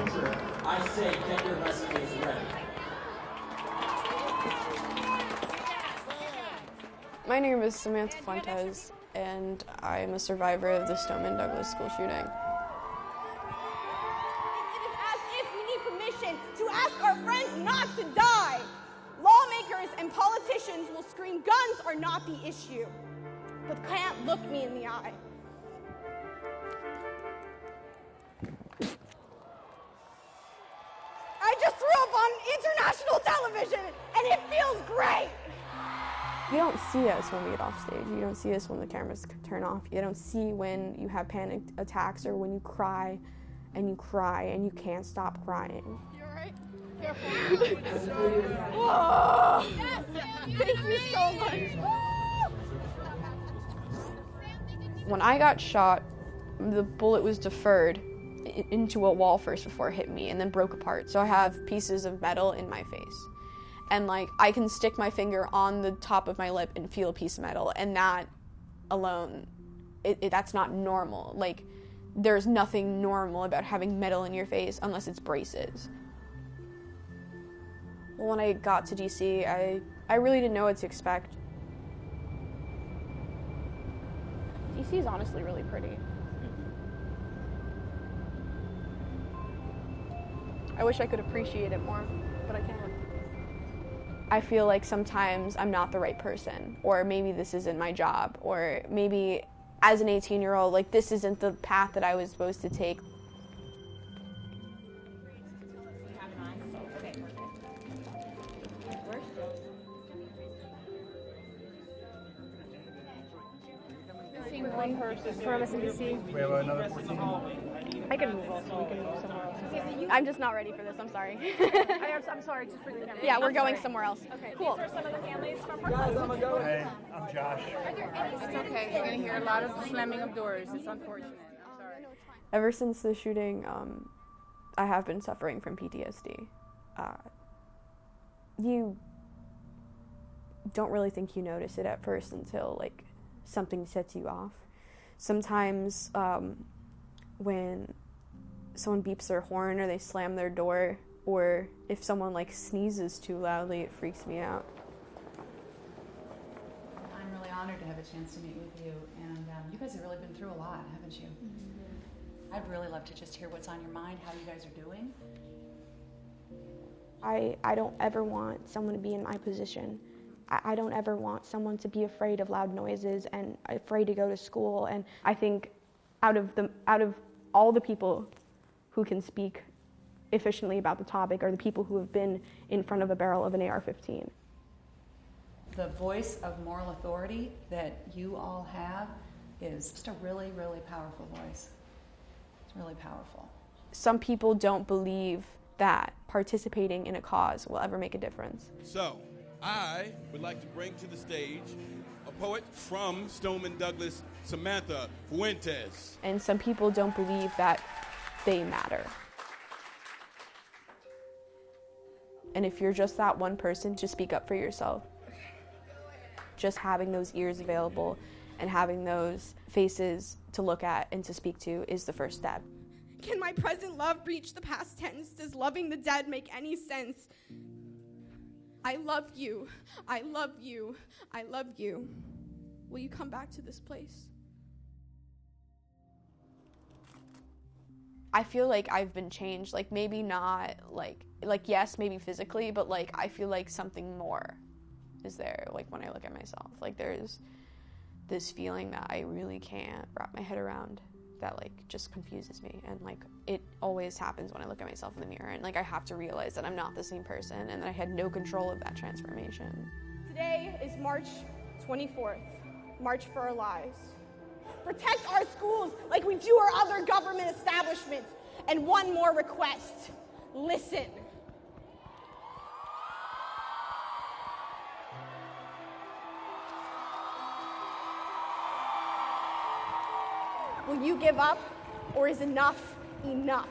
temperature, I say get your resumes ready. My name is Samantha Fuentes, and I am a survivor of the Stoneman Douglas school shooting. It is as if we need permission to ask our friends not to die. Lawmakers and politicians will scream guns are not the issue, but can't look me in the eye. I just threw up on international television, and it feels great. You don't see us when we get off stage. You don't see us when the cameras turn off. You don't see when you have panic attacks or when you cry and you can't stop crying. You all right? Whoa! Yes, thank you so much. When I got shot, the bullet was deferred into a wall first before it hit me and then broke apart. So I have pieces of metal in my face. And like, I can stick my finger on the top of my lip and feel a piece of metal, and that alone, that's not normal. Like, there's nothing normal about having metal in your face unless it's braces. Well, when I got to DC, I really didn't know what to expect. DC is honestly really pretty. I wish I could appreciate it more, but I can't. I feel like sometimes I'm not the right person, or maybe this isn't my job, or maybe as an 18-year-old, like this isn't the path that I was supposed to take. One person from SNBC. We have another 14. I can move also. We can move somewhere else. I'm just not ready for this. I'm sorry. I'm sorry, just for the camera. Yeah, we're going somewhere else. Okay, cool. These are some of the families from Parkland. Hey, I'm Josh. It's okay. You're going to hear a lot of slamming of doors. It's unfortunate. I'm sorry. Ever since the shooting, I have been suffering from PTSD. You don't really think you notice it at first until like something sets you off. Sometimes when someone beeps their horn or they slam their door, or if someone like sneezes too loudly, it freaks me out. I'm really honored to have a chance to meet with you, and you guys have really been through a lot, haven't you? Mm-hmm. I'd really love to just hear what's on your mind, how you guys are doing. I don't ever want someone to be in my position. I don't ever want someone to be afraid of loud noises and afraid to go to school. And I think out of all the people who can speak efficiently about the topic are the people who have been in front of a barrel of an AR-15. The voice of moral authority that you all have is just a really, really powerful voice. It's really powerful. Some people don't believe that participating in a cause will ever make a difference. So, I would like to bring to the stage a poet from Stoneman Douglas, Samantha Fuentes. And some people don't believe that they matter. And if you're just that one person, just speak up for yourself. Just having those ears available and having those faces to look at and to speak to is the first step. Can my present love reach the past tense? Does loving the dead make any sense? I love you. I love you. I love you. Will you come back to this place? I feel like I've been changed, like maybe not like yes, maybe physically, but like I feel like something more is there, like when I look at myself. Like there's this feeling that I really can't wrap my head around that like just confuses me, and like it always happens when I look at myself in the mirror, and like I have to realize that I'm not the same person and that I had no control of that transformation. Today is March 24th, March for Our Lives. Protect our schools like we do our other government establishments. And one more request, listen. Will you give up, or is enough enough?